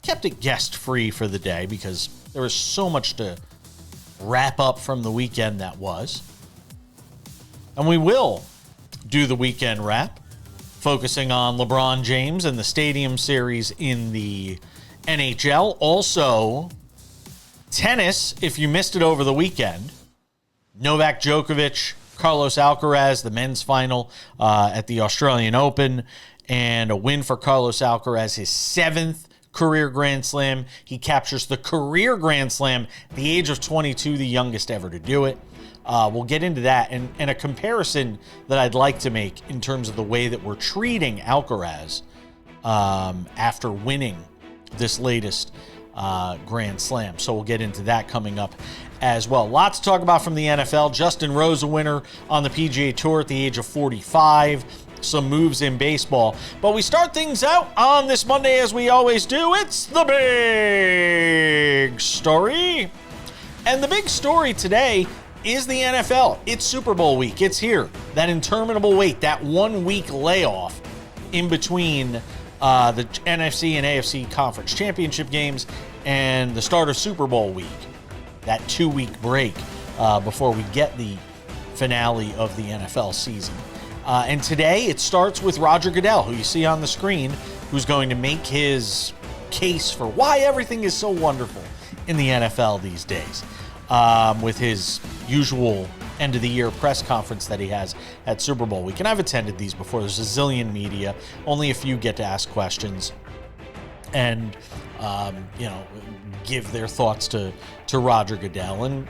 kept it guest-free for the day because there was so much to wrap up from the weekend that was. And we will do the weekend wrap, focusing on LeBron James and the Stadium Series in the NHL. Also, tennis, if you missed it over the weekend, Novak Djokovic, Carlos Alcaraz, the men's final at the Australian Open, and a win for Carlos Alcaraz, his 7th career Grand Slam. He captures the career Grand Slam at the age of 22, the youngest ever to do it. We'll get into that and a comparison that I'd like to make in terms of the way that we're treating Alcaraz after winning this latest Grand Slam. So we'll get into that coming up as well. Lots to talk about from the NFL. Justin Rose, a winner on the PGA Tour at the age of 45. Some moves in baseball. But we start things out on this Monday as we always do. It's the big story. And the big story today is the NFL. It's Super Bowl week. It's here. That interminable wait, that 1 week layoff in between the NFC and AFC conference championship games and the start of Super Bowl week. That 2 week break before we get the finale of the NFL season. And today it starts with Roger Goodell, who you see on the screen, who's going to make his case for why everything is so wonderful in the NFL these days, with his usual end-of-the-year press conference that he has at Super Bowl week. And I've attended these before. There's a zillion media. Only a few get to ask questions and, give their thoughts to Roger Goodell. And,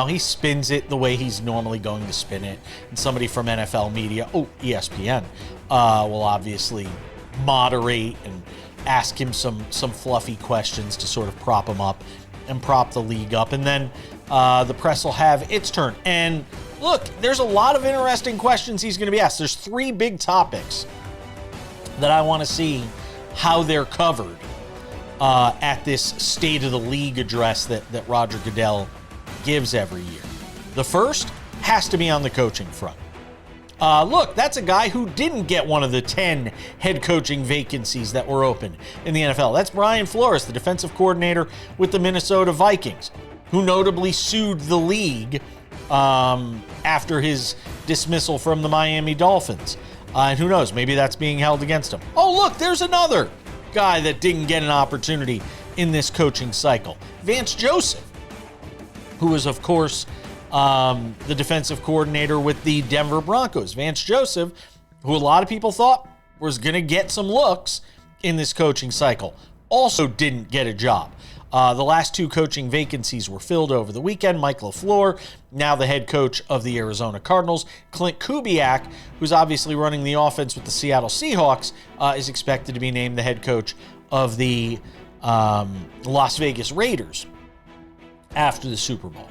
he spins it the way he's normally going to spin it. And somebody from NFL media, ESPN, will obviously moderate and ask him some fluffy questions to sort of prop him up and prop the league up. And then the press will have its turn. And look, there's a lot of interesting questions he's going to be asked. There's 3 big topics that I want to see how they're covered at this State of the League address that Roger Goodell gives every year. The first has to be on the coaching front. Look, that's a guy who didn't get one of the 10 head coaching vacancies that were open in the NFL. That's Brian Flores, the defensive coordinator with the Minnesota Vikings, who notably sued the league after his dismissal from the Miami Dolphins. And who knows, maybe that's being held against him. Oh, look, there's another guy that didn't get an opportunity in this coaching cycle. Vance Joseph, who is, of course, the defensive coordinator with the Denver Broncos. Vance Joseph, who a lot of people thought was going to get some looks in this coaching cycle, also didn't get a job. The last 2 coaching vacancies were filled over the weekend. Mike LaFleur, now the head coach of the Arizona Cardinals. Clint Kubiak, who's obviously running the offense with the Seattle Seahawks, is expected to be named the head coach of the Las Vegas Raiders after the Super Bowl.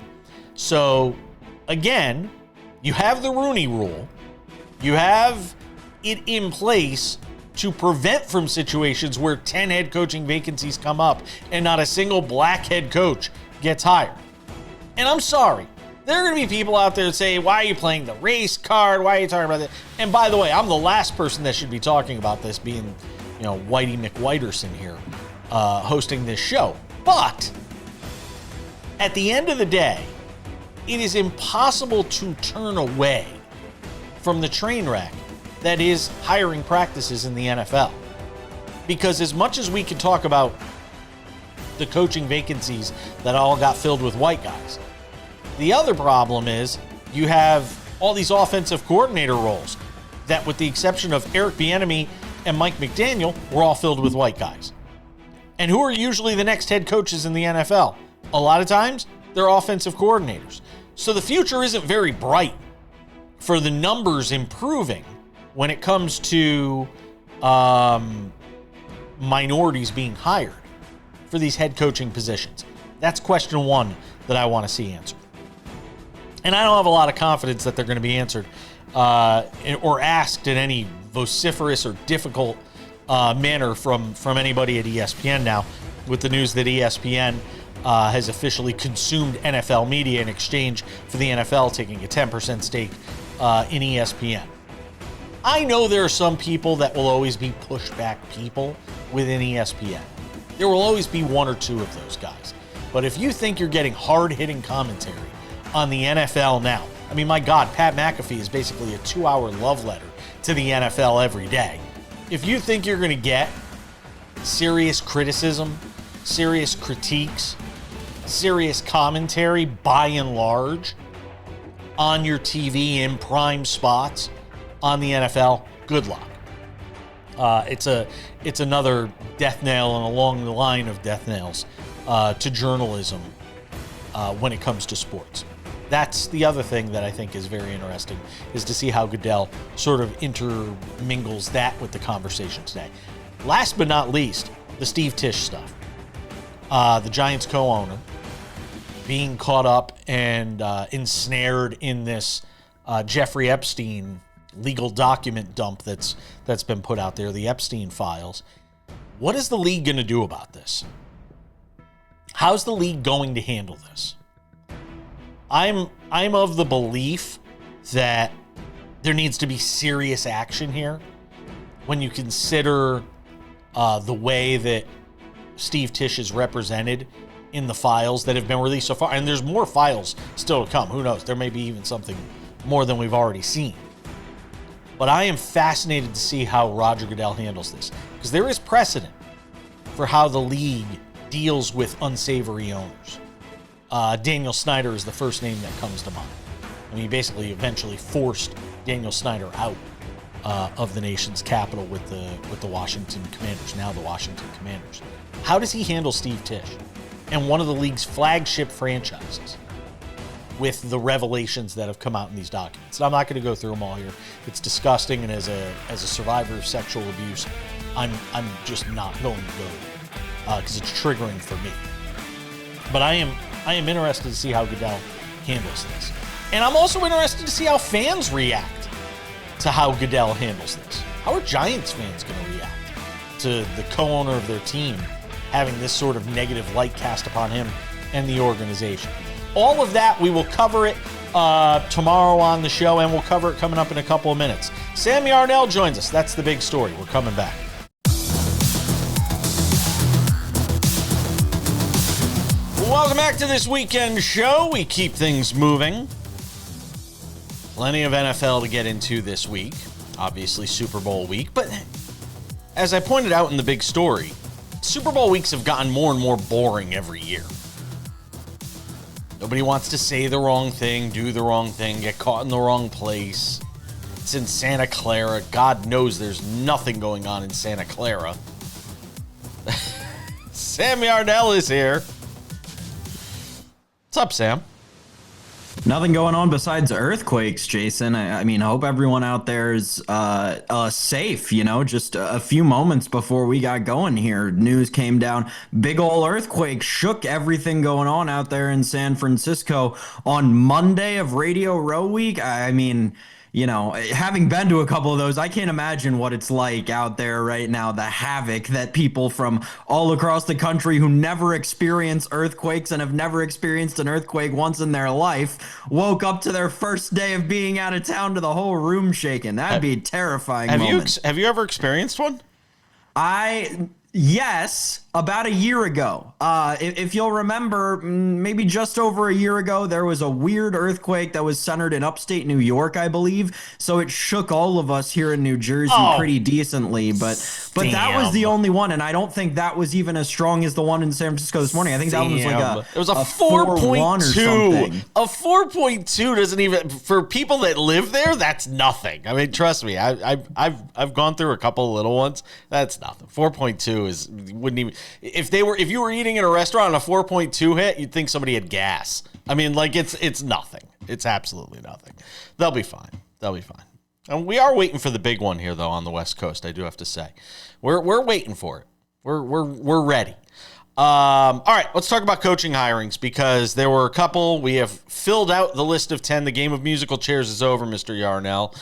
So, again, you have the Rooney Rule. You have it in place to prevent from situations where 10 head coaching vacancies come up and not a single black head coach gets hired. And I'm sorry, there are going to be people out there that say, why are you playing the race card? Why are you talking about that? And by the way, I'm the last person that should be talking about this, being, Whitey McWhiterson here, hosting this show. But at the end of the day, it is impossible to turn away from the train wreck that is hiring practices in the NFL. Because as much as we can talk about the coaching vacancies that all got filled with white guys, the other problem is you have all these offensive coordinator roles that, with the exception of Eric Bieniemy and Mike McDaniel, were all filled with white guys. And who are usually the next head coaches in the NFL? A lot of times, they're offensive coordinators. So the future isn't very bright for the numbers improving when it comes to minorities being hired for these head coaching positions. That's question 1 that I want to see answered. And I don't have a lot of confidence that they're going to be answered or asked in any vociferous or difficult manner from anybody at ESPN now, with the news that ESPN has officially consumed NFL media in exchange for the NFL taking a 10% stake in ESPN. I know there are some people that will always be pushback people within ESPN. There will always be one or two of those guys. But if you think you're getting hard-hitting commentary on the NFL now, I mean, my God, Pat McAfee is basically a 2-hour love letter to the NFL every day. If you think you're going to get serious criticism, serious critiques, serious commentary by and large on your TV in prime spots on the NFL, good luck. It's another death nail and along the line of death nails to journalism when it comes to sports. That's the other thing that I think is very interesting, is to see how Goodell sort of intermingles that with the conversation today. Last but not least, the Steve Tisch stuff. The Giants co-owner being caught up and ensnared in this Jeffrey Epstein legal document dump that's been put out there, the Epstein files. What is the league going to do about this? How's the league going to handle this? I'm of the belief that there needs to be serious action here when you consider the way that Steve Tisch is represented in the files that have been released so far. And there's more files still to come. Who knows? There may be even something more than we've already seen. But I am fascinated to see how Roger Goodell handles this, because there is precedent for how the league deals with unsavory owners. Daniel Snyder is the first name that comes to mind. I mean, he basically eventually forced Daniel Snyder out of the nation's capital with the Washington Commanders, now the Washington Commanders. How does he handle Steve Tisch and one of the league's flagship franchises with the revelations that have come out in these documents? And I'm not going to go through them all here. It's disgusting, and as a survivor of sexual abuse, I'm just not going to go there because it's triggering for me. But I am interested to see how Goodell handles this. And I'm also interested to see how fans react to how Goodell handles this. How are Giants fans going to react to the co-owner of their team having this sort of negative light cast upon him and the organization? All of that, we will cover it tomorrow on the show, and we'll cover it coming up in a couple of minutes. Sam Yarnell joins us. That's the big story. We're coming back. Welcome back to this weekend show. We keep things moving. Plenty of NFL to get into this week. Obviously, Super Bowl week. But as I pointed out in the big story, Super Bowl weeks have gotten more and more boring every year. Nobody wants to say the wrong thing, do the wrong thing, get caught in the wrong place. It's in Santa Clara. God knows there's nothing going on in Santa Clara. Sam Yarnell is here. What's up, Sam? Nothing going on besides earthquakes, Jason. I mean, I hope everyone out there is safe, you know, just a few moments before we got going here. News came down. Big ol' earthquake shook everything going on out there in San Francisco on Monday of Radio Row Week. I mean, you know, having been to a couple of those, I can't imagine what it's like out there right now, the havoc that people from all across the country who never experience earthquakes and have never experienced an earthquake once in their life woke up to their first day of being out of town to the whole room shaking. That'd be a terrifying moment. Have you ever experienced one? Yes, about a year ago. If you'll remember, maybe just over a year ago, there was a weird earthquake that was centered in upstate New York, I believe. So it shook all of us here in New Jersey pretty decently. But that was the only one, and I don't think that was even as strong as the one in San Francisco this morning. I think that one was like it was a 4.2. A 4.2 doesn't even, for people that live there, that's nothing. I mean, trust me, I've gone through a couple of little ones. That's nothing. 4.2 wouldn't even, if you were eating in a restaurant and a 4.2 hit, you'd think somebody had gas. I mean, like, it's nothing. It's absolutely nothing. They'll be fine. And we are waiting for the big one here, though, on the West Coast. I do have to say, we're waiting for it. We're ready. All right, let's talk about coaching hirings, because there were a couple. We have filled out the list of 10. The game of musical chairs is over, Mr. Yarnell,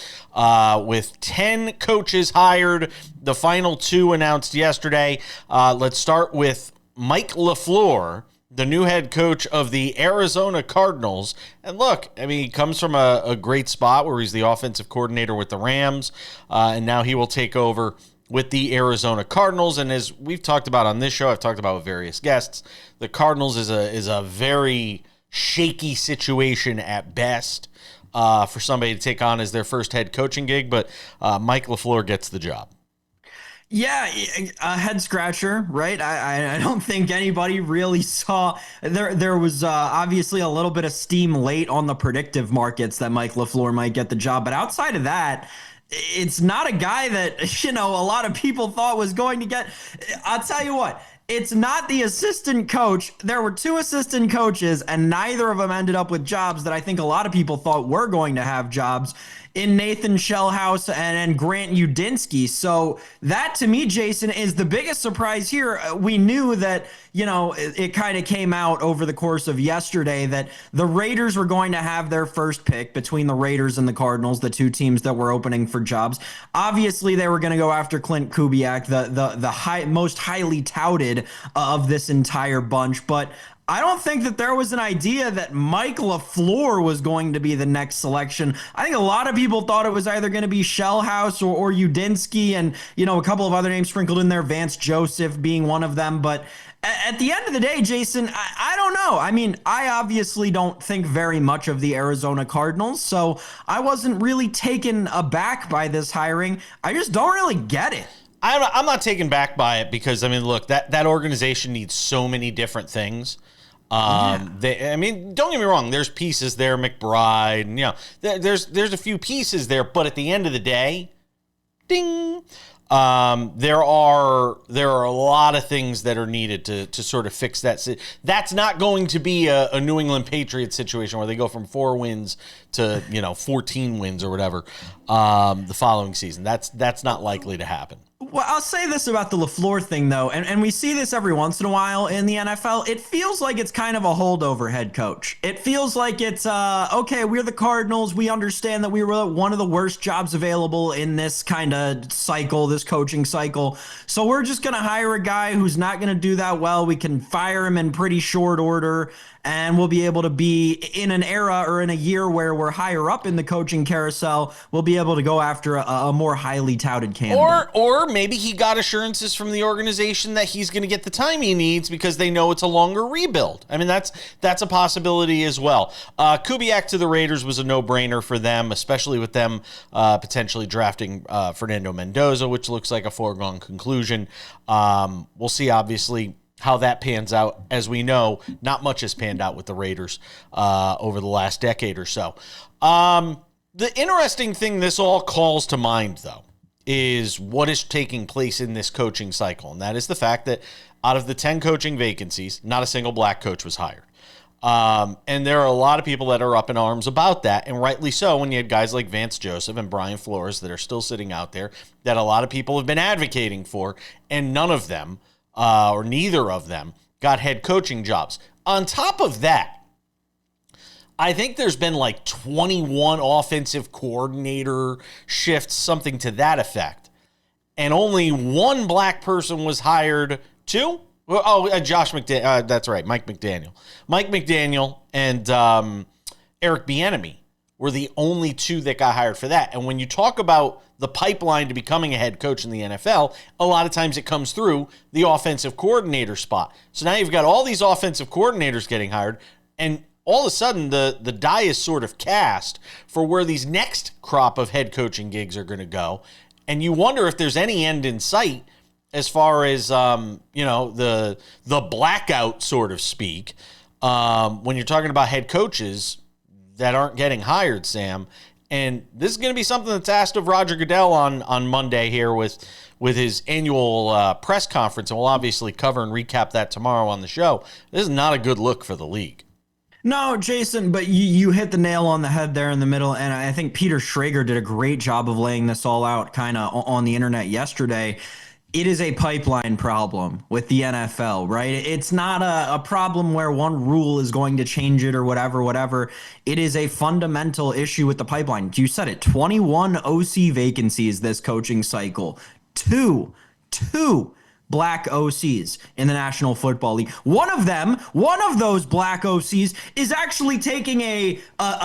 with 10 coaches hired. The final 2 announced yesterday. Let's start with Mike LaFleur, the new head coach of the Arizona Cardinals. And look, I mean, he comes from a great spot where he's the offensive coordinator with the Rams, and now he will take over with the Arizona Cardinals. And as we've talked about on this show, I've talked about with various guests, the Cardinals is a very shaky situation at best for somebody to take on as their first head coaching gig. But Mike LaFleur gets the job. Yeah, a head scratcher, right? I don't think anybody really saw there was obviously a little bit of steam late on the predictive markets that Mike LaFleur might get the job. But outside of that, it's not a guy that, a lot of people thought was going to get. I'll tell you what. It's not the assistant coach. There were 2 assistant coaches, and neither of them ended up with jobs that I think a lot of people thought were going to have jobs in Nathan Shellhouse and Grant Udinsky. So that, to me, Jason, is the biggest surprise here. We knew that, it kind of came out over the course of yesterday that the Raiders were going to have their first pick between the Raiders and the Cardinals, the 2 teams that were opening for jobs. Obviously, they were going to go after Clint Kubiak, the most highly touted of this entire bunch. But I don't think that there was an idea that Mike LaFleur was going to be the next selection. I think a lot of people thought it was either going to be Shellhouse or Udinsky and, a couple of other names sprinkled in there, Vance Joseph being one of them. But at the end of the day, Jason, I don't know. I mean, I obviously don't think very much of the Arizona Cardinals, so I wasn't really taken aback by this hiring. I just don't really get it. I'm not taken back by it because, look, that organization needs so many different things. Don't get me wrong. There's pieces there, McBride, and, there's a few pieces there, but at the end of the day, ding, there are a lot of things that are needed to sort of fix that. That's not going to be a New England Patriots situation where they go from 4 wins to 14 wins or whatever the following season. That's not likely to happen. Well, I'll say this about the LaFleur thing, though, and we see this every once in a while in the NFL. It feels like it's kind of a holdover head coach. It feels like it's, okay, we're the Cardinals. We understand that we were one of the worst jobs available in this kind of cycle, this coaching cycle. So we're just going to hire a guy who's not going to do that well. We can fire him in pretty short order, and we'll be able to be in an era or in a year where we're higher up in the coaching carousel. We'll be able to go after a more highly touted candidate. Or maybe he got assurances from the organization that he's going to get the time he needs because they know it's a longer rebuild. That's a possibility as well. Kubiak to the Raiders was a no-brainer for them, especially with them potentially drafting Fernando Mendoza, which looks like a foregone conclusion. We'll see, obviously, how that pans out. As we know, not much has panned out with the Raiders over the last decade or so. The interesting thing this all calls to mind, though, is what is taking place in this coaching cycle. And that is the fact that out of the 10 coaching vacancies, not a single black coach was hired. And there are a lot of people that are up in arms about that, and rightly so, when you had guys like Vance Joseph and Brian Flores that are still sitting out there that a lot of people have been advocating for, and none of them or neither of them got head coaching jobs. On top of that, I think there's been like 21 offensive coordinator shifts, something to that effect. And only 1 black person was hired. 2? Josh McDaniel. That's right, Mike McDaniel. Mike McDaniel and Eric Bieniemy were the only 2 that got hired for that. And when you talk about the pipeline to becoming a head coach in the NFL, a lot of times it comes through the offensive coordinator spot. So now you've got all these offensive coordinators getting hired, and all of a sudden the die is sort of cast for where these next crop of head coaching gigs are going to go. And you wonder if there's any end in sight as far as, the blackout, so to speak, when you're talking about head coaches that aren't getting hired, Sam. And this is going to be something that's asked of Roger Goodell on Monday here with his annual press conference. And we'll obviously cover and recap that tomorrow on the show. This is not a good look for the league. No, Jason, but you hit the nail on the head there in the middle, and I think Peter Schrager did a great job of laying this all out kind of on the internet yesterday. It is a pipeline problem with the NFL, right? It's not a problem where one rule is going to change it or whatever. It is a fundamental issue with the pipeline. You said it, 21 OC vacancies this coaching cycle. Two black OCs in the National Football League. One of those black OCs is actually taking a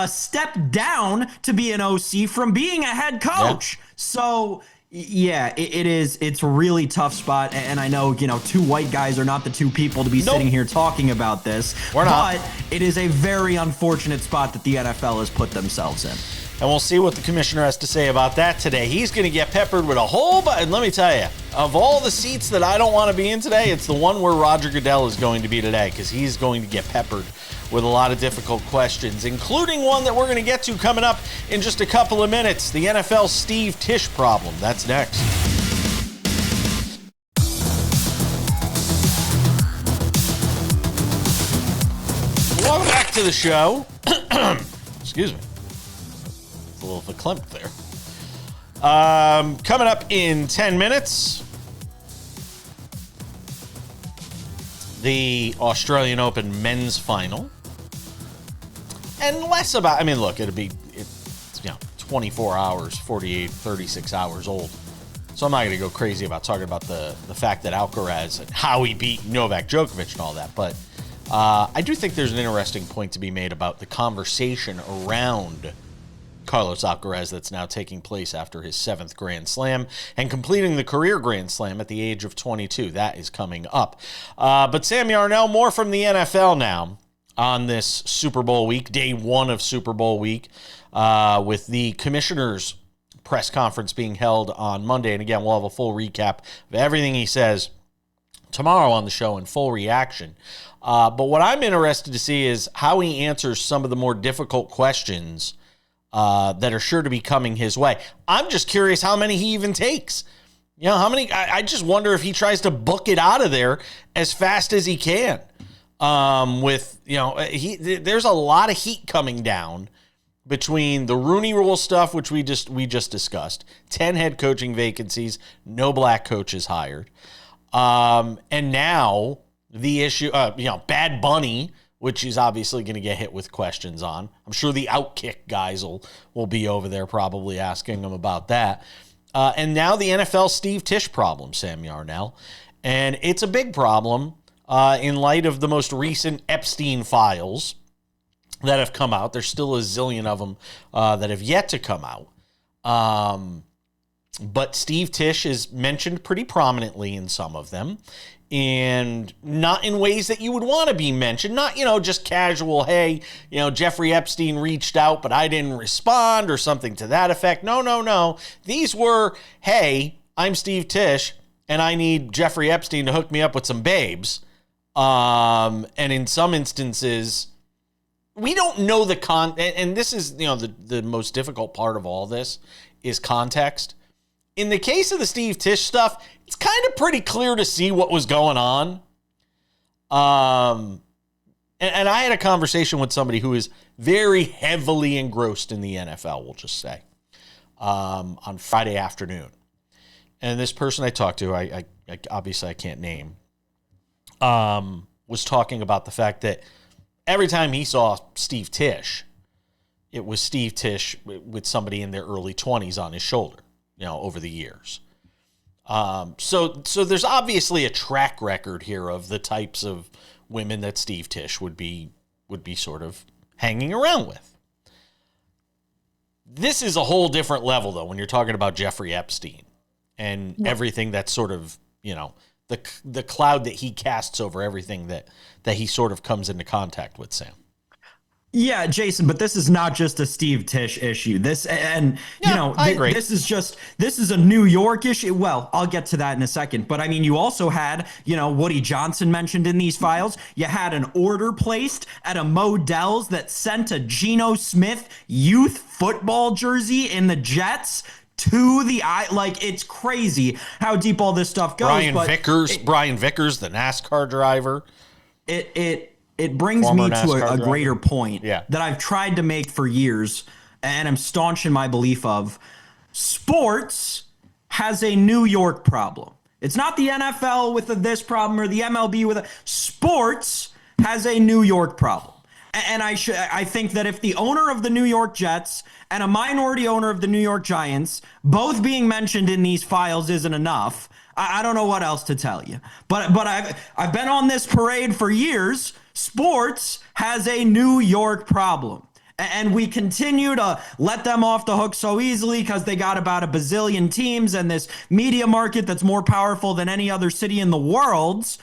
step down to be an OC from being a head coach. Yeah. So Yeah, it is. It's a really tough spot. And I know, two white guys are not the two people to be Nope. sitting here talking about this. We're not. But it is a very unfortunate spot that the NFL has put themselves in. And we'll see what the commissioner has to say about that today. He's going to get peppered with a whole bunch. And let me tell you, of all the seats that I don't want to be in today, it's the one where Roger Goodell is going to be today, because he's going to get peppered with a lot of difficult questions, including one that we're going to get to coming up in just a couple of minutes, the NFL Steve Tisch problem. That's next. Welcome back to the show. Excuse me. A little verklempt there. Coming up in 10 minutes, the Australian Open men's final. And less about, I mean, look, it's 24 hours, 48, 36 hours old. So I'm not going to go crazy about talking about the fact that Alcaraz and how he beat Novak Djokovic and all that. But I do think there's an interesting point to be made about the conversation around Carlos Alcaraz that's now taking place after his 7th Grand Slam and completing the career Grand Slam at the age of 22. That is coming up. But Sam Yarnell, more from the NFL now on this Super Bowl week, day 1 of Super Bowl week, with the commissioner's press conference being held on Monday. And again, we'll have a full recap of everything he says tomorrow on the show in full reaction. But what I'm interested to see is how he answers some of the more difficult questions that are sure to be coming his way. I'm just curious how many he even takes. How many? I just wonder if he tries to book it out of there as fast as he can. There's a lot of heat coming down between the Rooney Rule stuff, which we just discussed, 10 head coaching vacancies, no black coaches hired, and now the issue, Bad Bunny, which he's obviously going to get hit with questions on. I'm sure the Outkick guys will be over there probably asking him about that. And now the NFL Steve Tisch problem, Sam Yarnell. And it's a big problem in light of the most recent Epstein files that have come out. There's still a zillion of them that have yet to come out. But Steve Tisch is mentioned pretty prominently in some of them, and not in ways that you would want to be mentioned. Not, just casual, hey, Jeffrey Epstein reached out, but I didn't respond, or something to that effect. No. These were, hey, I'm Steve Tisch, and I need Jeffrey Epstein to hook me up with some babes. And in some instances, we don't know and this is, the most difficult part of all this is context. In the case of the Steve Tisch stuff, it's kind of pretty clear to see what was going on. And I had a conversation with somebody who is very heavily engrossed in the NFL, we'll just say, on Friday afternoon. And this person I talked to, I obviously I can't name, was talking about the fact that every time he saw Steve Tisch, it was Steve Tisch with somebody in their early 20s on his shoulder, over the years. So there's obviously a track record here of the types of women that Steve Tisch would be sort of hanging around with. This is a whole different level, though, when you're talking about Jeffrey Epstein and everything that's sort of, the cloud that he casts over everything that he sort of comes into contact with, Sam. Yeah, Jason, but this is not just a Steve Tisch issue. This is a New York issue. Well, I'll get to that in a second. But I mean, you also had, Woody Johnson mentioned in these files. You had an order placed at a Modell's that sent a Geno Smith youth football jersey in the Jets to the eye. Like, it's crazy how deep all this stuff goes. Brian Vickers, the NASCAR driver. It brings me to a greater point that I've tried to make for years, and I'm staunch in my belief of. Sports has a New York problem. It's not the NFL with this problem or the MLB with sports has a New York problem. And I think that if the owner of the New York Jets and a minority owner of the New York Giants, both being mentioned in these files, isn't enough, I don't know what else to tell you. But I've been on this parade for years. Sports has a New York problem. And we continue to let them off the hook so easily because they got about a bazillion teams and this media market that's more powerful than any other city in the world.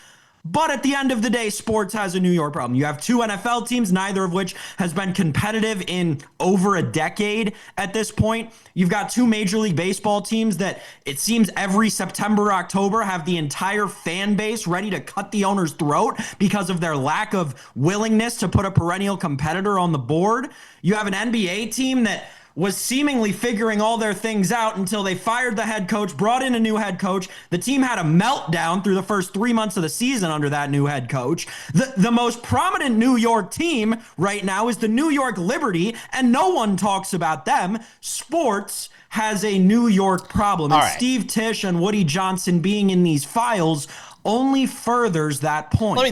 But at the end of the day, sports has a New York problem. You have two NFL teams, neither of which has been competitive in over a decade at this point. You've got two Major League Baseball teams that it seems every September, October have the entire fan base ready to cut the owner's throat because of their lack of willingness to put a perennial competitor on the board. You have an NBA team that was seemingly figuring all their things out until they fired the head coach, brought in a new head coach. The team had a meltdown through the first 3 months of the season under that new head coach. The most prominent New York team right now is the New York Liberty, and no one talks about them. Sports has a New York problem. And Steve Tisch and Woody Johnson being in these files only furthers that point. Let me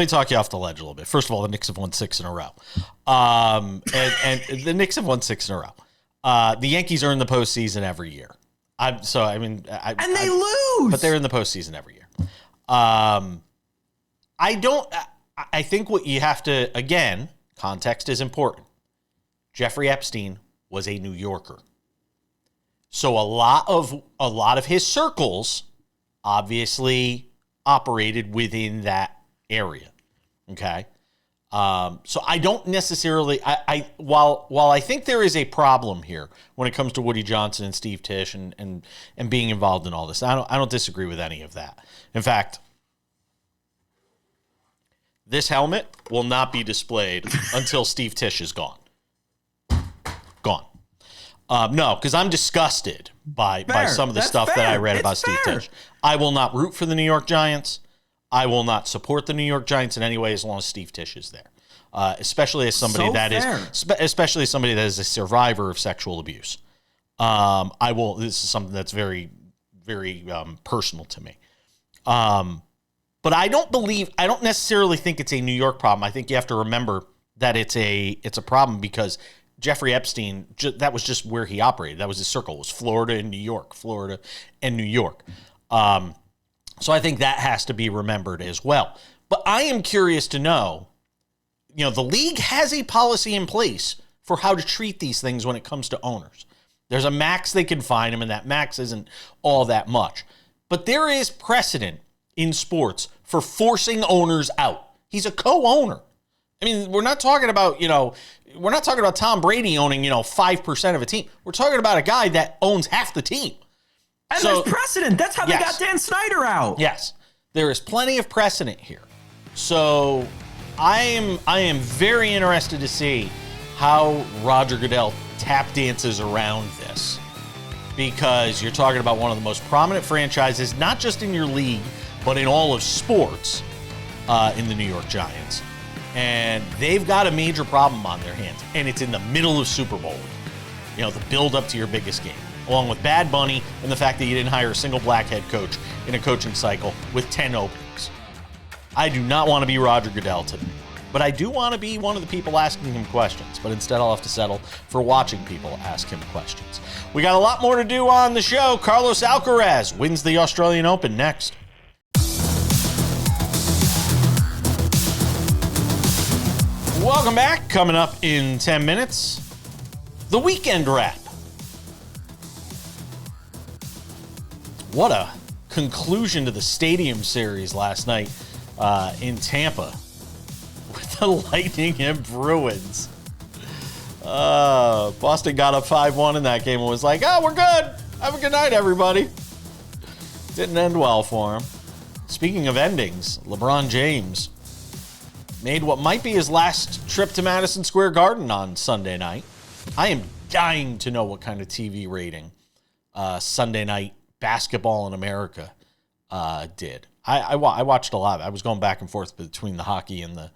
talk you off the ledge a little bit. First of all, the Knicks have won 6 in a row. And the Knicks have won 6 in a row. The Yankees are in the postseason every year. And they lose, but they're in the postseason every year. I think what you have to, again, context is important. Jeffrey Epstein was a New Yorker. So a lot of his circles obviously operated within that area. Okay. So I don't necessarily, while I think there is a problem here when it comes to Woody Johnson and Steve Tisch and being involved in all this, I don't disagree with any of that. In fact, this helmet will not be displayed until Steve Tisch is gone. Gone. No, because I'm disgusted by some of the stuff that I read about Steve Tisch. I will not root for the New York Giants. I will not support the New York Giants in any way as long as Steve Tisch is there. Especially as somebody especially as somebody that is a survivor of sexual abuse. This is something that's very, very personal to me. But I don't necessarily think it's a New York problem. I think you have to remember that it's a problem because Jeffrey Epstein, that was just where he operated. That was his circle. It was Florida and New York. So I think that has to be remembered as well. But I am curious to know, the league has a policy in place for how to treat these things when it comes to owners. There's a max they can fine them, and that max isn't all that much. But there is precedent in sports for forcing owners out. He's a co-owner. I mean, we're not talking about Tom Brady owning, 5% of a team. We're talking about a guy that owns half the team. And there's precedent. That's how they got Dan Snyder out. Yes. There is plenty of precedent here. So I am very interested to see how Roger Goodell tap dances around this. Because you're talking about one of the most prominent franchises, not just in your league, but in all of sports, in the New York Giants. And they've got a major problem on their hands. And it's in the middle of Super Bowl week. The build up to your biggest game. Along with Bad Bunny and the fact that you didn't hire a single black head coach in a coaching cycle with 10 openings. I do not want to be Roger Goodell today, but I do want to be one of the people asking him questions, but instead I'll have to settle for watching people ask him questions. We got a lot more to do on the show. Carlos Alcaraz wins the Australian Open next. Welcome back. Coming up in 10 minutes, the weekend wrap. What a conclusion to the Stadium Series last night in Tampa with the Lightning and Bruins. Boston got up 5-1 in that game and was like, we're good. Have a good night, everybody. Didn't end well for him. Speaking of endings, LeBron James made what might be his last trip to Madison Square Garden on Sunday night. I am dying to know what kind of TV rating Sunday night basketball in America did. I watched a lot. I was going back and forth between the hockey and the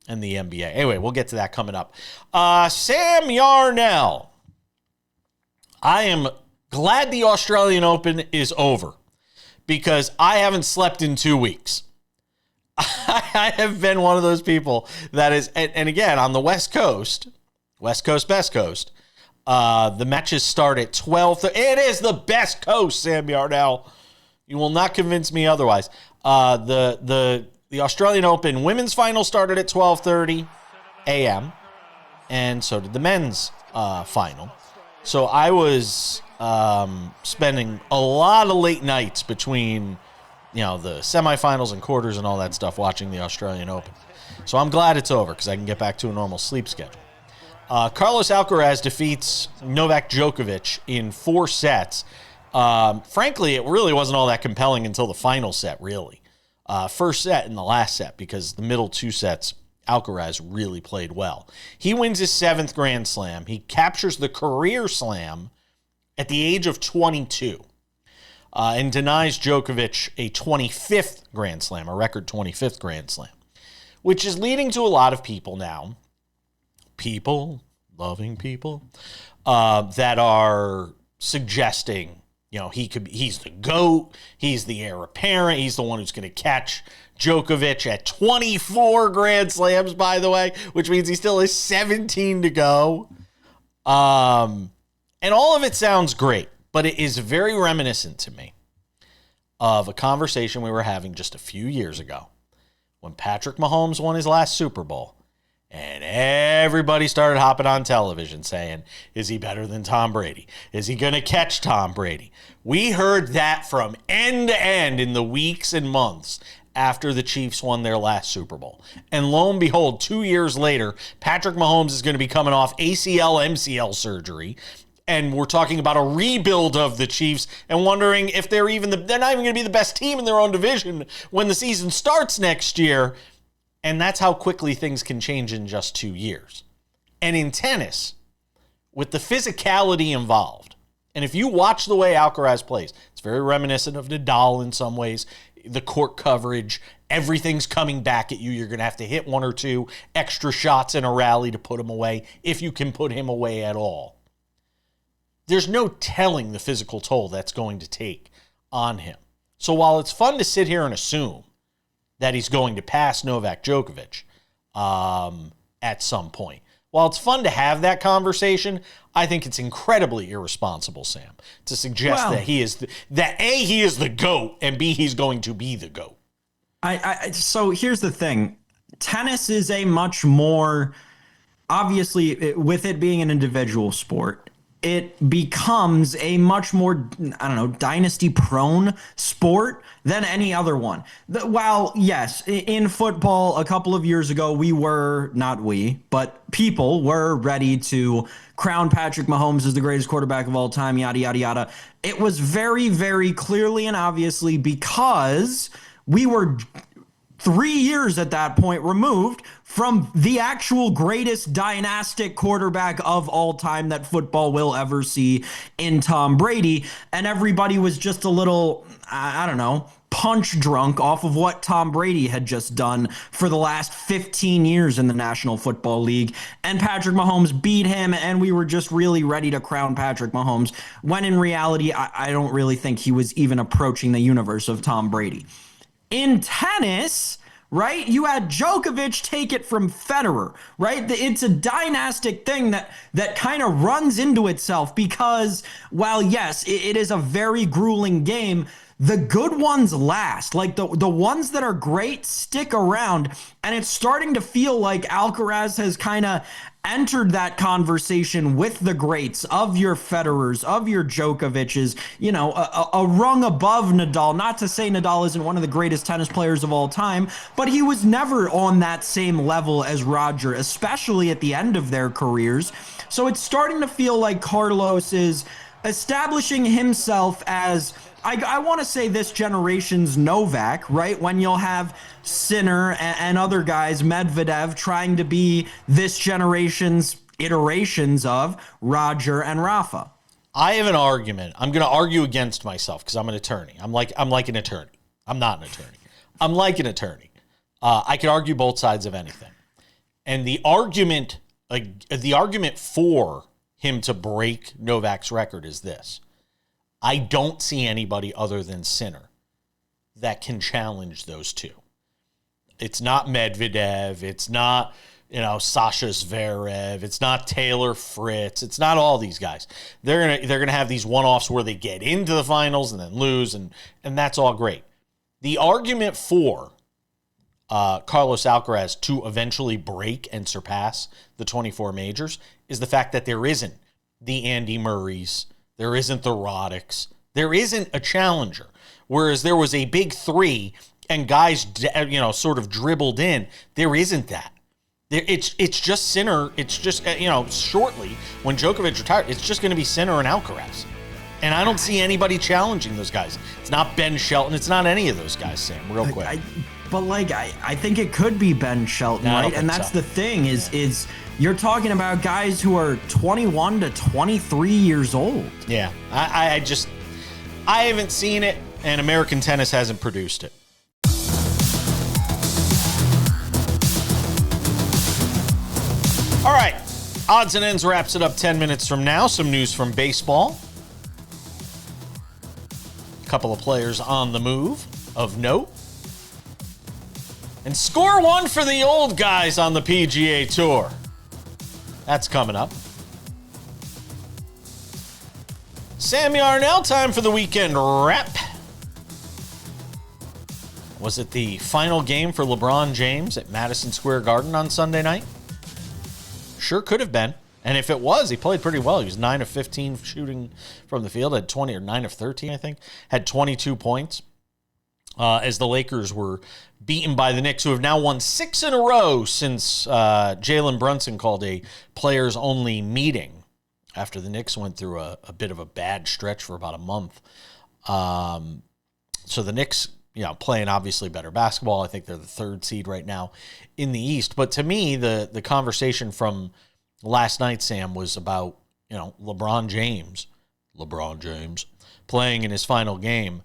NBA. Anyway, we'll get to that coming up. Sam Yarnell. I am glad the Australian Open is over because I haven't slept in 2 weeks. I have been one of those people that is, and again, on the West Coast, best coast, the matches start at 12. It is the best coast, Sam Yarnell. You will not convince me otherwise. The Australian Open women's final started at 12:30 a.m. and so did the men's final. So I was spending a lot of late nights between, the semifinals and quarters and all that stuff watching the Australian Open. So I'm glad it's over because I can get back to a normal sleep schedule. Carlos Alcaraz defeats Novak Djokovic in 4 sets. Frankly, it really wasn't all that compelling until the final set, really. First set and the last set, because the middle 2 sets, Alcaraz really played well. He wins his 7th Grand Slam. He captures the career slam at the age of 22 and denies Djokovic a 25th Grand Slam, a record 25th Grand Slam, which is leading to a lot of people now, loving people, that are suggesting, he's the GOAT, he's the heir apparent, he's the one who's going to catch Djokovic at 24 Grand Slams, by the way, which means he still has 17 to go. And all of it sounds great, but it is very reminiscent to me of a conversation we were having just a few years ago when Patrick Mahomes won his last Super Bowl. And everybody started hopping on television saying, is he better than Tom Brady? Is he going to catch Tom Brady? We heard that from end to end in the weeks and months after the Chiefs won their last Super Bowl. And lo and behold, 2 years later, Patrick Mahomes is going to be coming off ACL, MCL surgery. And we're talking about a rebuild of the Chiefs and wondering if they're not even going to be the best team in their own division when the season starts next year. And that's how quickly things can change in just 2 years. And in tennis, with the physicality involved, and if you watch the way Alcaraz plays, it's very reminiscent of Nadal in some ways. The court coverage, everything's coming back at you. You're going to have to hit 1 or 2 extra shots in a rally to put him away, if you can put him away at all. There's no telling the physical toll that's going to take on him. So while it's fun to sit here and assume that he's going to pass Novak Djokovic at some point, while it's fun to have that conversation, I think it's incredibly irresponsible, Sam, to suggest that he is he is the GOAT, and B, he's going to be the GOAT. So here's the thing. Tennis is a much more, obviously, with it being an individual sport, it becomes a much more, dynasty-prone sport than any other one. While, yes, in football a couple of years ago, people were ready to crown Patrick Mahomes as the greatest quarterback of all time, yada, yada, yada. It was very, very clearly and obviously because we were 3 years at that point removed from the actual greatest dynastic quarterback of all time that football will ever see in Tom Brady. And everybody was just a little, punch drunk off of what Tom Brady had just done for the last 15 years in the National Football League. And Patrick Mahomes beat him, and we were just really ready to crown Patrick Mahomes, when in reality, I don't really think he was even approaching the universe of Tom Brady. In tennis, right, you had Djokovic take it from Federer, right? It's a dynastic thing that kind of runs into itself because, while yes, it is a very grueling game, the good ones last. Like the ones that are great stick around, and it's starting to feel like Alcaraz has kind of entered that conversation with the greats of your Federers, of your Djokovic's, a rung above Nadal. Not to say Nadal isn't one of the greatest tennis players of all time, but he was never on that same level as Roger, especially at the end of their careers. So it's starting to feel like Carlos is establishing himself as, I want to say, this generation's Novak, right? When you'll have Sinner and other guys, Medvedev, trying to be this generation's iterations of Roger and Rafa. I have an argument. I'm going to argue against myself because I'm an attorney. I'm like an attorney. I'm not an attorney. I'm like an attorney. I can argue both sides of anything. And the argument for him to break Novak's record is this. I don't see anybody other than Sinner that can challenge those two. It's not Medvedev. It's not, Sasha Zverev. It's not Taylor Fritz. It's not all these guys. They're gonna have these one-offs where they get into the finals and then lose, and that's all great. The argument for Carlos Alcaraz to eventually break and surpass the 24 majors is the fact that there isn't the Andy Murrays, there isn't the Roddicks, there isn't a challenger. Whereas there was a big three and guys, sort of dribbled in. There isn't that. It's just Sinner. It's just, shortly when Djokovic retired, it's just going to be Sinner and Alcaraz. And I don't see anybody challenging those guys. It's not Ben Shelton. It's not any of those guys, Sam, real quick. I think it could be Ben Shelton, right? And that's the thing is you're talking about guys who are 21 to 23 years old. Yeah, I haven't seen it, and American tennis hasn't produced it. All right, Odds and Ends wraps it up 10 minutes from now. Some news from baseball. A couple of players on the move of note. And score one for the old guys on the PGA Tour. That's coming up. Sam Yarnell, time for the weekend wrap. Was it the final game for LeBron James at Madison Square Garden on Sunday night? Sure could have been. And if it was, he played pretty well. He was 9 of 15 shooting from the field, had 20 or 9 of 13, I think, had 22 points. As the Lakers were beaten by the Knicks, who have now won 6 in a row since Jalen Brunson called a players-only meeting after the Knicks went through a bit of a bad stretch for about a month. So the Knicks, playing obviously better basketball. I think they're the 3rd seed right now in the East. But to me, the conversation from last night, Sam, was about, LeBron James playing in his final game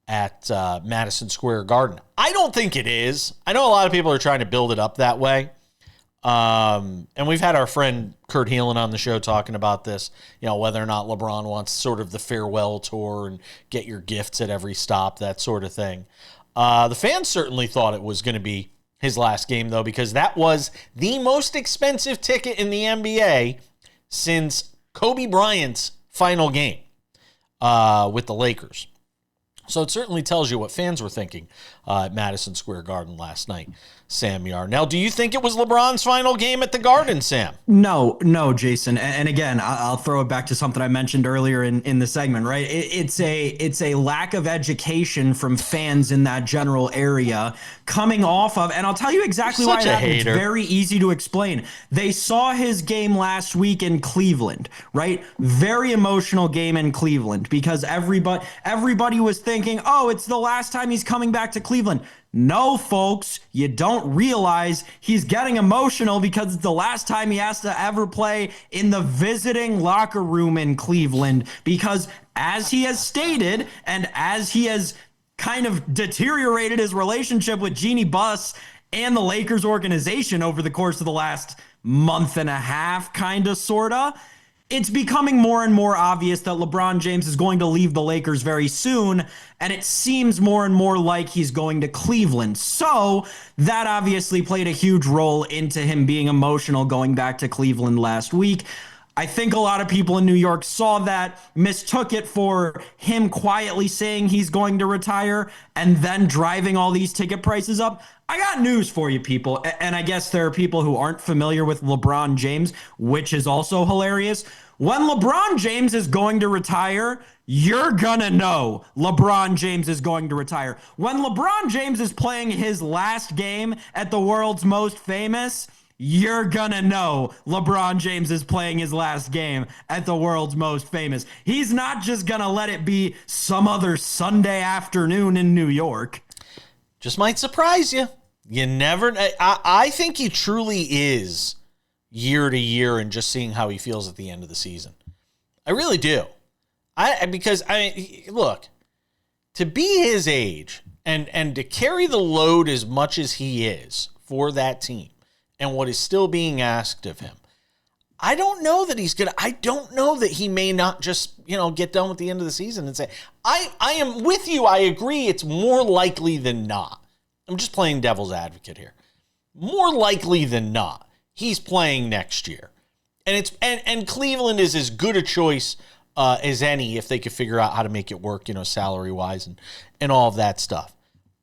at Madison Square Garden. I don't think it is. I know a lot of people are trying to build it up that way. And we've had our friend Kurt Heelan on the show talking about this, whether or not LeBron wants sort of the farewell tour and get your gifts at every stop, that sort of thing. The fans certainly thought it was going to be his last game, though, because that was the most expensive ticket in the NBA since Kobe Bryant's final game with the Lakers. So it certainly tells you what fans were thinking at Madison Square Garden last night, Sam Yarnell. Do you think it was LeBron's final game at the Garden, Sam? No, Jason. And again, I'll throw it back to something I mentioned earlier in the segment, right? It's a lack of education from fans in that general area coming off of, and I'll tell you exactly why that is. It's very easy to explain. They saw his game last week in Cleveland, right? Very emotional game in Cleveland because everybody was thinking, oh, it's the last time he's coming back to Cleveland. No, folks, you don't realize he's getting emotional because it's the last time he has to ever play in the visiting locker room in Cleveland. Because as he has stated, and as he has kind of deteriorated his relationship with Jeannie Buss and the Lakers organization over the course of the last month and a half, kind of, sort of, it's becoming more and more obvious that LeBron James is going to leave the Lakers very soon, and it seems more and more like he's going to Cleveland. So that obviously played a huge role into him being emotional going back to Cleveland last week. I think a lot of people in New York saw that, mistook it for him quietly saying he's going to retire and then driving all these ticket prices up. I got news for you, people. And I guess there are people who aren't familiar with LeBron James, which is also hilarious. When LeBron James is going to retire, you're gonna know LeBron James is going to retire. When LeBron James is playing his last game at the world's most famous, you're gonna know LeBron James is playing his last game at the world's most famous. He's not just gonna let it be some other Sunday afternoon in New York. Just might surprise you. You never. I think he truly is year to year and just seeing how he feels at the end of the season. I really do. Because look, to be his age and to carry the load as much as he is for that team and what is still being asked of him, I don't know that he's gonna. I don't know that he may not just get done with the end of the season and say, I am with you. I agree. It's more likely than not. I'm just playing devil's advocate here. More likely than not, he's playing next year, and Cleveland is as good a choice as any if they could figure out how to make it work, salary wise and all of that stuff.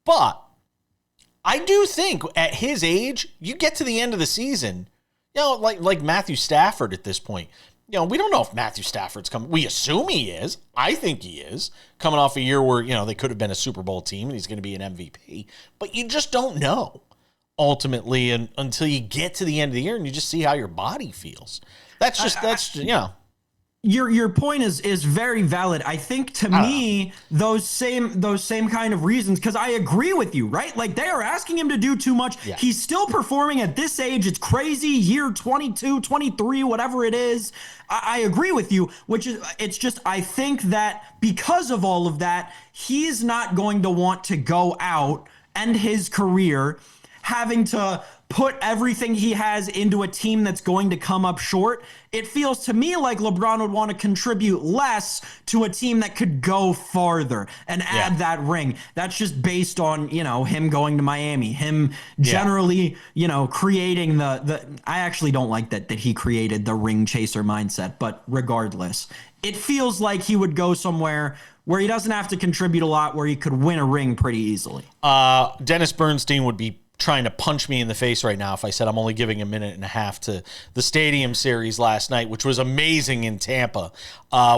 But I do think at his age, you get to the end of the season, like Matthew Stafford at this point. We don't know if Matthew Stafford's coming. We assume he is. I think he is. Coming off a year where, they could have been a Super Bowl team and he's going to be an MVP. But you just don't know ultimately until you get to the end of the year and you just see how your body feels. Your point is very valid. I think to me, those same kind of reasons, because I agree with you, right? Like they are asking him to do too much. Yeah. He's still performing at this age. It's crazy. Year 22, 23, whatever it is. I agree with you, I think that because of all of that, he's not going to want to go out and his career having to put everything he has into a team that's going to come up short. It feels to me like LeBron would want to contribute less to a team that could go farther and add that ring. That's just based on, him going to Miami, him generally, creating the I actually don't like that he created the ring chaser mindset, but regardless, it feels like he would go somewhere where he doesn't have to contribute a lot, where he could win a ring pretty easily. Dennis Bernstein would be trying to punch me in the face right now if I said I'm only giving a minute and a half to the Stadium Series last night, which was amazing in Tampa,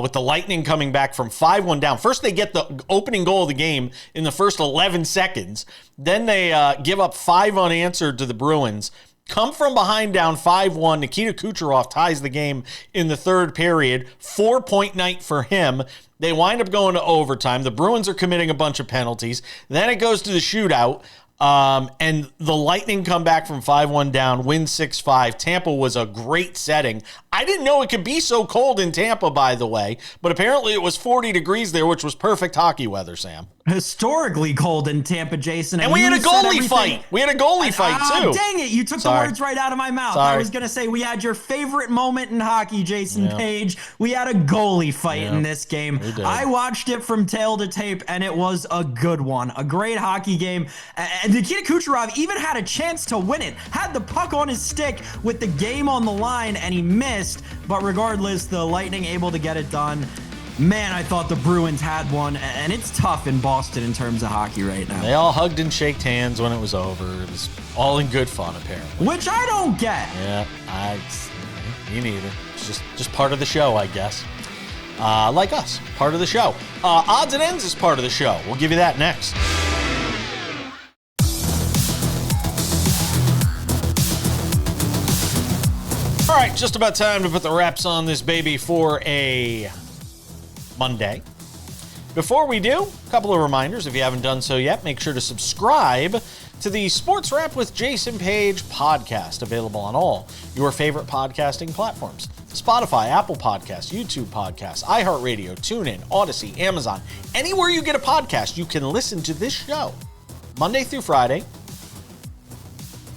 with the Lightning coming back from 5-1 down. First, they get the opening goal of the game in the first 11 seconds. Then they give up 5 unanswered to the Bruins. Come from behind down 5-1. Nikita Kucherov ties the game in the third period. 4-point night for him. They wind up going to overtime. The Bruins are committing a bunch of penalties. Then it goes to the shootout. And the Lightning come back from 5-1 down, win 6-5. Tampa was a great setting. I didn't know it could be so cold in Tampa, by the way, but apparently it was 40 degrees there, which was perfect hockey weather, Sam. Historically cold in Tampa, Jason. And we had a goalie fight. We had a goalie fight, too. Dang it. You took the words right out of my mouth. I was going to say we had your favorite moment in hockey, Jason Page. We had a goalie fight in this game. I watched it from tail to tape, and it was a good one. A great hockey game. And Nikita Kucherov even had a chance to win it. Had the puck on his stick with the game on the line, and he missed. But regardless, the Lightning able to get it done. Man, I thought the Bruins had one, and it's tough in Boston in terms of hockey right now. They all hugged and shaked hands when it was over. It was all in good fun, apparently. Which I don't get. Yeah, me neither. It's just part of the show, I guess. Like us, part of the show. Odds and Ends is part of the show. We'll give you that next. All right, just about time to put the wraps on this baby for a Monday. Before we do, a couple of reminders. If you haven't done so yet, make sure to subscribe to the Sports Wrap with Jason Page podcast, available on all your favorite podcasting platforms. Spotify, Apple Podcasts, YouTube Podcasts, iHeartRadio, TuneIn, Odyssey, Amazon. Anywhere you get a podcast, you can listen to this show Monday through Friday.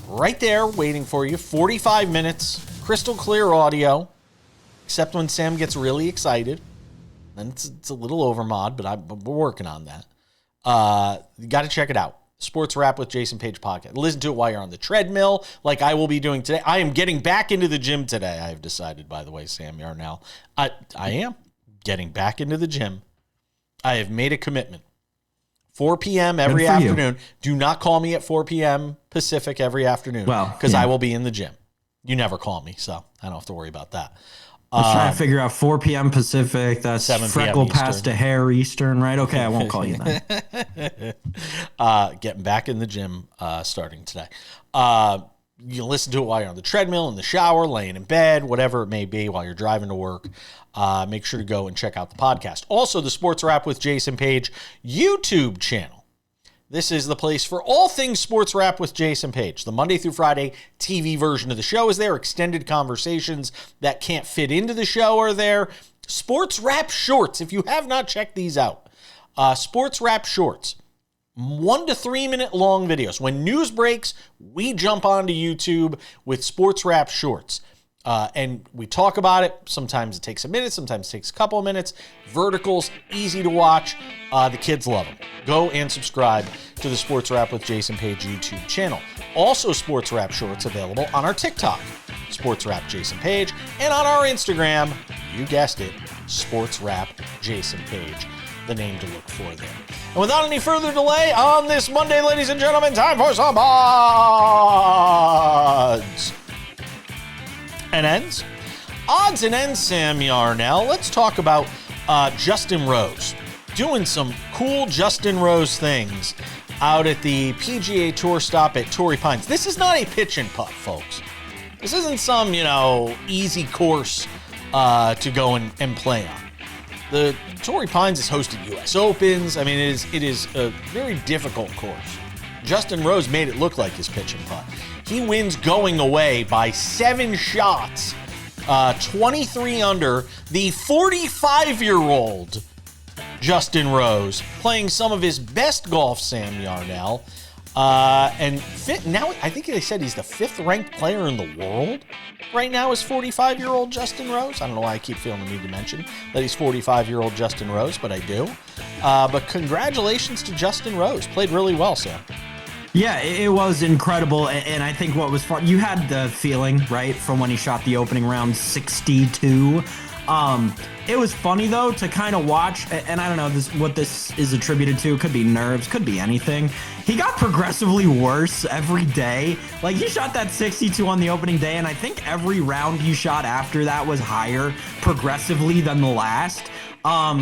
Right there, waiting for you. 45 minutes. Crystal clear audio, except when Sam gets really excited. Then it's a little overmod, but we're working on that. You got to check it out. Sports Wrap with Jason Page podcast. Listen to it while you're on the treadmill, like I will be doing today. I am getting back into the gym today. I have decided, by the way, Sam Yarnell. I am getting back into the gym. I have made a commitment. 4 p.m. every afternoon. Do not call me at 4 p.m. Pacific every afternoon, because I will be in the gym. You never call me, so I don't have to worry about that. I was trying to figure out 4 p.m. Pacific. That's 7 freckle past a hair Eastern, right? Okay, I won't call you then. Getting back in the gym starting today. You can listen to it while you're on the treadmill, in the shower, laying in bed, whatever it may be, while you're driving to work. Make sure to go and check out the podcast. Also, the Sports Wrap with Jason Page YouTube channel. This is the place for all things Sports Wrap with Jason Page. The Monday through Friday TV version of the show is there. Extended conversations that can't fit into the show are there. Sports Wrap Shorts, if you have not checked these out. Sports Wrap Shorts, 1 to 3 minute long videos. When news breaks, we jump onto YouTube with Sports Wrap Shorts. And we talk about it. Sometimes it takes a minute. Sometimes it takes a couple of minutes. Verticals, easy to watch. The kids love them. Go and subscribe to the Sports Wrap with Jason Page YouTube channel. Also, Sports Wrap Shorts available on our TikTok, Sports Wrap Jason Page, and on our Instagram, you guessed it, Sports Wrap Jason Page, the name to look for there. And without any further delay, on this Monday, ladies and gentlemen, time for some odds and ends. Odds and ends, Sam Yarnell. Let's talk about Justin Rose. Doing some cool Justin Rose things out at the PGA Tour stop at Torrey Pines. This is not a pitch and putt, folks. This isn't some, easy course to go and play on. The Torrey Pines has hosted U.S. Opens. I mean, it is a very difficult course. Justin Rose made it look like his pitch and putt. He wins going away by 7 shots, 23 under. The 45-year-old Justin Rose playing some of his best golf, Sam Yarnell. Now I think they said he's the 5th-ranked player in the world right now is 45-year-old Justin Rose. I don't know why I keep feeling the need to mention that he's 45-year-old Justin Rose, but I do. But congratulations to Justin Rose. Played really well, Sam. Yeah, it was incredible, and I think what was fun, you had the feeling, right, from when he shot the opening round 62. It was funny, though, to kind of watch, and I don't know what this is attributed to. It could be nerves, could be anything. He got progressively worse every day. Like, he shot that 62 on the opening day, and I think every round he shot after that was higher progressively than the last.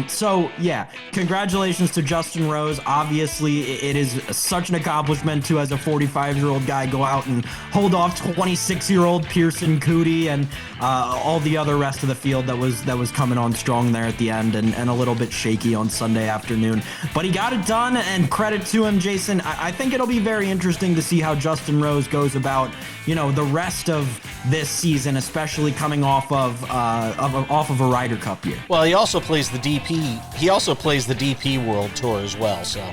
So yeah, congratulations to Justin Rose. Obviously, it is such an accomplishment to, as a 45-year-old guy, go out and hold off 26-year-old Pearson Coody and all the other rest of the field that was coming on strong there at the end and a little bit shaky on Sunday afternoon. But he got it done, and credit to him, Jason. I think it'll be very interesting to see how Justin Rose goes about, the rest of this season, especially coming off of a Ryder Cup year. Well, he also plays the DP. He also plays the DP World Tour as well, so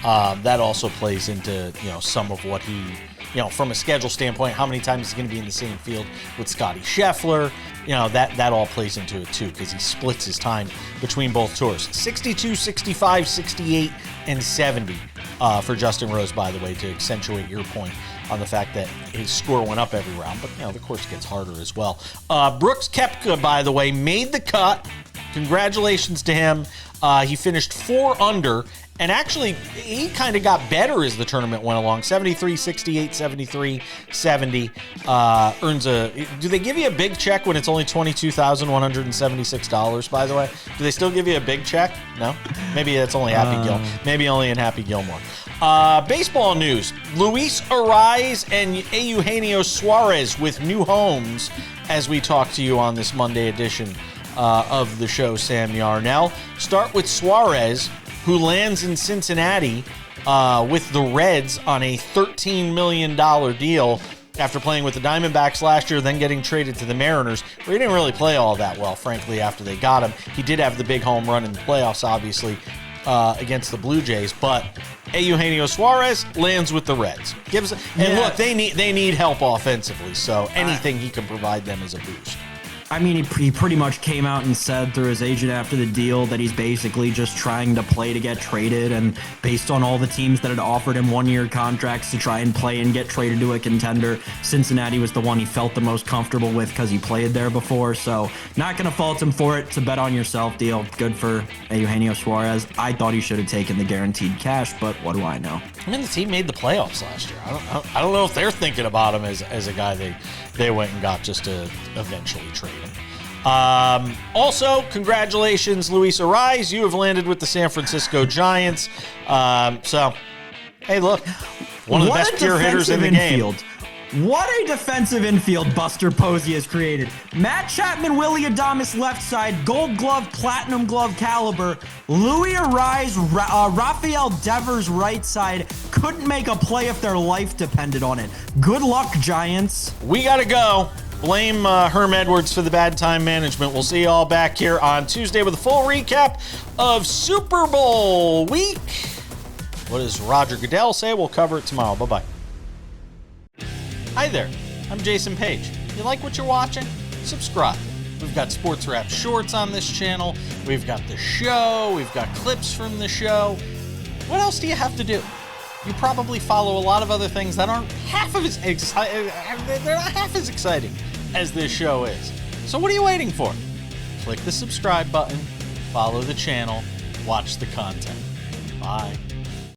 that also plays into some of what he, from a schedule standpoint, how many times he's going to be in the same field with Scotty Scheffler. That all plays into it too, because he splits his time between both tours. 62, 65, 68, and 70 for Justin Rose, by the way, to accentuate your point on the fact that his score went up every round, but the course gets harder as well. Brooks Koepka, by the way, made the cut. Congratulations to him. He finished 4 under, and actually he kind of got better as the tournament went along. 73, 68, 73, 70. Earns do they give you a big check when it's only $22,176, by the way? Do they still give you a big check? No? Maybe that's only Maybe only in Happy Gilmore. Baseball news. Luis Arraez and Eugenio Suarez with new homes as we talk to you on this Monday edition of the show, Sam Yarnell. Start with Suarez, who lands in Cincinnati with the Reds on a $13 million deal after playing with the Diamondbacks last year, then getting traded to the Mariners, where he didn't really play all that well, frankly, after they got him. He did have the big home run in the playoffs, obviously, against the Blue Jays, but Eugenio Suarez lands with the Reds. Look, they need help offensively, so anything he can provide them is a boost. I mean, he pretty much came out and said through his agent after the deal that he's basically just trying to play to get traded, and based on all the teams that had offered him 1-year contracts to try and play and get traded to a contender, Cincinnati was the one he felt the most comfortable with because he played there before. So not going to fault him for it. It's a bet on yourself deal. Good for Eugenio Suarez. I thought he should have taken the guaranteed cash, but what do I know? I mean, the team made the playoffs last year. I don't know if they're thinking about him as a guy they went and got just to eventually trade him. Also, congratulations, Luis Arraez. You have landed with the San Francisco Giants. Hey, look, one of the best pure hitters in the game. What a defensive infield Buster Posey has created. Matt Chapman, Willie Adames left side, gold glove, platinum glove caliber. Luis Arraez, Rafael Devers right side. Couldn't make a play if their life depended on it. Good luck, Giants. We got to go. Blame Herm Edwards for the bad time management. We'll see you all back here on Tuesday with a full recap of Super Bowl week. What does Roger Goodell say? We'll cover it tomorrow. Bye-bye. Hi there, I'm Jason Page. You like what you're watching? Subscribe. We've got SportsWrap shorts on this channel. We've got the show. We've got clips from the show. What else do you have to do? You probably follow a lot of other things that aren't half as exciting. They're not half as exciting as this show is. So what are you waiting for? Click the subscribe button, follow the channel, watch the content. Bye.